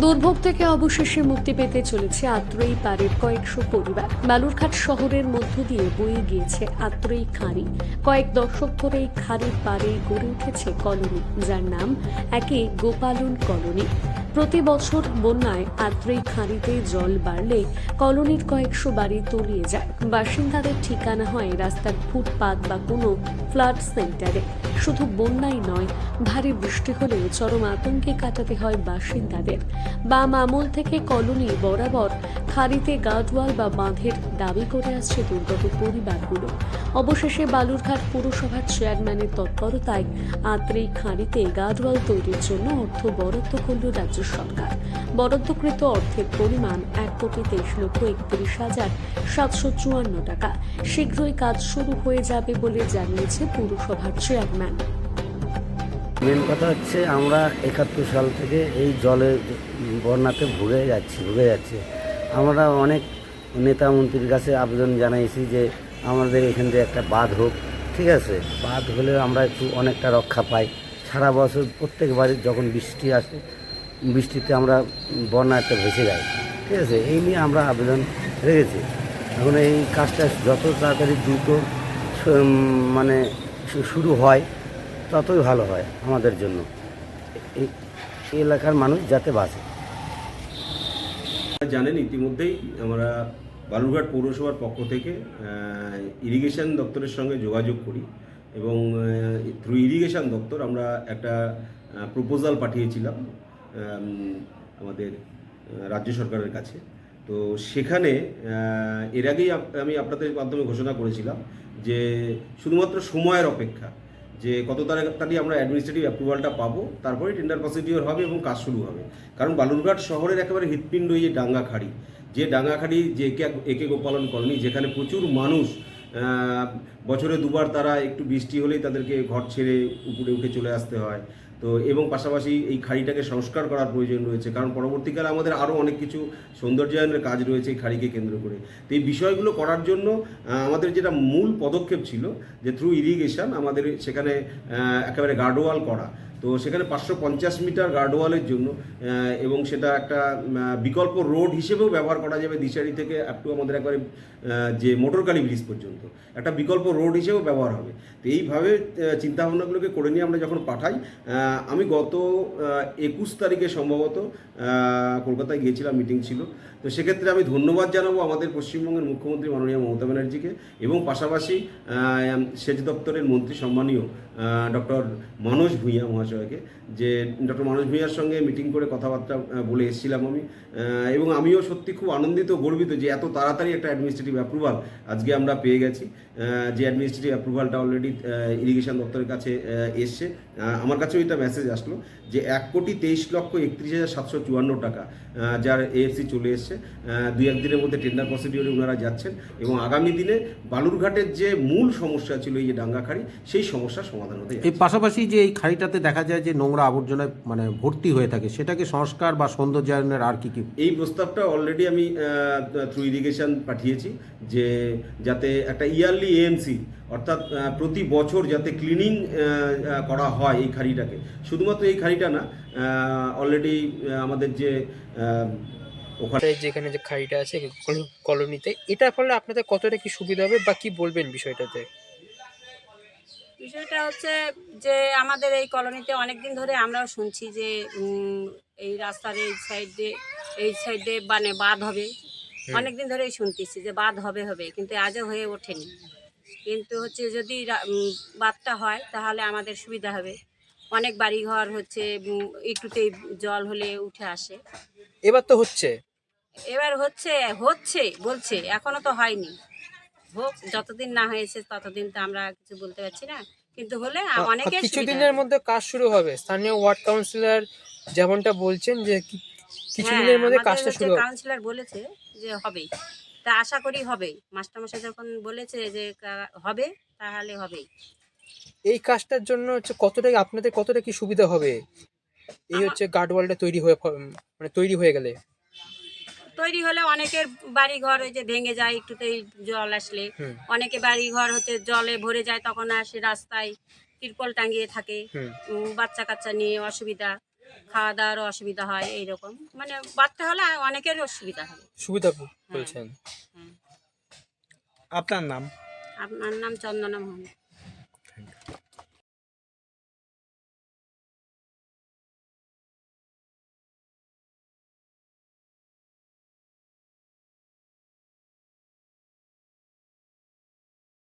দুর্ভোগ থেকে অবশেষে মুক্তি পেতে চলেছে আত্রেই পাড়ের কয়েকশো পরিবার। বালুরঘাট শহরের মধ্য দিয়ে বয়ে গিয়েছে আত্রেই খাঁড়ি। কয়েক দশক ধরে এই খাঁড়ির পাড়ে গড়ে উঠেছে কলোনি, যার নাম একে গোপালন কলোনি। প্রতি বছর বন্যায় আত্রেই খাঁড়িতে জল বাড়লে কলোনির কয়েকশো বাড়ি তলিয়ে যায়। বাসিন্দাদের ঠিকানা হয় রাস্তার ফুটপাত বা কোনো ফ্লাড সেন্টারে। শুধু বন্যাই নয়, ভারী বৃষ্টি হলেও চরম আতঙ্কে কাটাতে হয় বাসিন্দাদের। বাম আমল থেকে কলোনি বরাবর খাঁড়িতে গার্ডওয়াল বা বাঁধের দাবি করে আসছে দুর্গত পরিবারগুলো। অবশেষে বালুরঘাট পুরসভার চেয়ারম্যানের তৎপরতায় আত্রেই খাঁড়িতে গার্ডওয়াল তৈরির জন্য অর্থ বরাদ্দ করল রাজ্য সরকার। বরাদ্দকৃত অর্থের পরিমাণ 1,31,31,754 টাকা। শীঘ্রই কাজ শুরু হয়ে যাবে বলে জানিয়েছে পুরসভার চেয়ারম্যান। মেন কথা হচ্ছে আমরা 71 সাল থেকে এই জলের বন্যাতে ভুগে যাচ্ছি। আমরা অনেক নেতা মন্ত্রীর কাছে আবেদন জানাইছি যে আমাদের এখান থেকে একটা বাঁধ হোক, ঠিক আছে। বাঁধ হলে আমরা একটু অনেকটা রক্ষা পাই। সারা বছর প্রত্যেক বাড়ির যখন বৃষ্টি আসে, বৃষ্টিতে আমরা বন্যাতে ভেসে যাই, ঠিক আছে। এই নিয়ে আমরা আবেদন রেখেছি। এখন এই কাজটা যত তাড়াতাড়ি দ্রুত মানে শুরু হয় ততই ভালো হয় আমাদের জন্য, এই এলাকার মানুষ যাতে বাঁচে। জানেন ইতিমধ্যেই আমরা বালুরঘাট পৌরসভার পক্ষ থেকে ইরিগেশন দপ্তরের সঙ্গে যোগাযোগ করি এবং থ্রু ইরিগেশন দপ্তর আমরা একটা প্রপোজাল পাঠিয়েছিলাম আমাদের রাজ্য সরকারের কাছে। তো সেখানে এর আগেই আমি আপনাদের মাধ্যমে ঘোষণা করেছিলাম যে শুধুমাত্র সময়ের অপেক্ষা, যে কত তাড়াতাড়ি আমরা অ্যাডমিনিস্ট্রেটিভ অ্যাপ্রুভালটা পাবো, তারপরে টেন্ডার প্রসিডিওর হবে এবং কাজ শুরু হবে। কারণ বালুরঘাট শহরের একেবারে হৃৎপিণ্ড এই যে ডাঙ্গাখাড়ি, যে একে গোপালন কলোনি, যেখানে প্রচুর মানুষ বছরে দুবার তারা একটু বৃষ্টি হলেই তাদেরকে ঘর ছেড়ে উপরে উঠে চলে আসতে হয়। তো এবং পাশাপাশি এই খাড়িটাকে সংস্কার করার প্রয়োজন রয়েছে, কারণ পরবর্তীকালে আমাদের আরও অনেক কিছু সৌন্দর্যায়নের কাজ রয়েছে এই খাড়িকে কেন্দ্র করে। তো এই বিষয়গুলো করার জন্য আমাদের যেটা মূল পদক্ষেপ ছিল যে থ্রু ইরিগেশন আমাদের সেখানে একেবারে গার্ডওয়াল করা। তো সেখানে 550 মিটার গার্ডওয়ালের জন্য এবং সেটা একটা বিকল্প রোড হিসেবেও ব্যবহার করা যাবে। দিশারি থেকে একটু আমাদের একবারে যে মোটরকালী ব্রিজ পর্যন্ত একটা বিকল্প রোড হিসেবেও ব্যবহার হবে। তো এইভাবে চিন্তাভাবনাগুলোকে করে নিয়ে আমরা যখন পাঠাই, আমি গত 21 তারিখে সম্ভবত কলকাতায় গিয়েছিলাম, মিটিং ছিল। তো সেক্ষেত্রে আমি ধন্যবাদ জানাবো আমাদের পশ্চিমবঙ্গের মুখ্যমন্ত্রী মাননীয় মমতা ব্যানার্জিকে এবং পাশাপাশি সেচ দপ্তরের মন্ত্রী সম্মানীয় ডক্টর মানস ভূঁইয়া মহাশয়কে, যে ডক্টর মানস ভূঁইয়ার সঙ্গে মিটিং করে কথাবার্তা বলে এসেছিলাম আমি। এবং আমিও সত্যি খুব আনন্দিত, গর্বিত যে এত তাড়াতাড়ি একটা অ্যাডমিনিস্ট্রেটিভ অ্যাপ্রুভাল আজকে আমরা পেয়ে গেছি। যে অ্যাডমিনিস্ট্রেটিভ অ্যাপ্রুভালটা অলরেডি ইরিগেশন দপ্তরের কাছে এসছে। আমার কাছেও এটা মেসেজ আসলো যে 1,23,31,754 টাকা যার এএফসি চলে এসছে। 2-1 দিনের মধ্যে টেন্ডার প্রসিডিওরে ওনারা যাচ্ছেন এবং আগামী দিনে বালুরঘাটের যে মূল সমস্যা ছিল এই যে ডাঙ্গাখাড়ি, সেই সমস্যার সমাধান হতে যাচ্ছে। এর পাশাপাশি যে এই খাড়িটাতে দেখা যায় যে নোংরা আবর্জনায় মানে ভর্তি হয়ে থাকে, সেটাকে সংস্কার বা সৌন্দর্যায়নের আর কি এই প্রস্তাবটা অলরেডি আমি থ্রু ইরিগেশন পাঠিয়েছি, যে যাতে একটা ইয়ারলি এএমসি অর্থাৎ প্রতি বছর যাতে ক্লিনিং করা হয় এই খাড়িটাকে। শুধুমাত্র এই খাড়িটা না, অলরেডি আমাদের যে ওখানে যেখানে যে খাড়িটা আছে কলোনিতে, এটার ফলে আপনাদের কতটা কি সুবিধা হবে বা কি বলবেন বিষয়টাতে? বিষয়টা হচ্ছে যে আমাদের এই কলোনিতে অনেকদিন ধরে আমরাও শুনছি যে এই রাস্তার এই সাইডে মানে বাঁধ হবে। অনেকদিন ধরেই শুনতেছি যে বাঁধ হবে, কিন্তু আজও হয়ে ওঠেনি। কিন্তু হচ্ছে যদি বাঁধটা হয় তাহলে আমাদের সুবিধা হবে। অনেক বাড়িঘর হচ্ছে একটুতেই জল হলে উঠে আসে। এবার তো হচ্ছে এবার হচ্ছে বলছে, এখনো তো হয়নি। হোক, যতদিন না হয়েছে ততদিন তো আমরা কিছু বলতে পারছি না, কিন্তু হলে অনেকের কিছুদিনের মধ্যে কাজ শুরু হবে। স্থানীয় ওয়ার্ড কাউন্সিলর যেমনটা বলছেন যে কিছুদিনের মধ্যে কাজটা শুরু হবে। কাউন্সিলর বলেছে যে হবেই, তা আশা করি হবেই। মাস্টারমশাই যখন বলেছে যে হবে, তাহলে হবেই। এই কাজটার জন্য হচ্ছে আপনাদের কতটা কি সুবিধা হবে এই হচ্ছে গার্ডওয়ালটা তৈরি হয়ে গেলে? তৈরি হলে অনেকের বাড়ি ঘর ওই যে ভেঙে যায় একটুতেই জল আসলে। অনেকে বাড়ি ঘর হচ্ছে জলে ভরে যায়, তখন আসে রাস্তায় তিরপল টাঙিয়ে থাকে, বাচ্চা কাচ্চা নিয়ে অসুবিধা। খাওয়া দাওয়ার অসুবিধা হয় এইরকম, মানে বাড়তে হলে অনেকেরই অসুবিধা হবে। সুবিধা বলছেন। হ্যাঁ। আপনার নাম? আপনার নাম চন্দনা মোহন।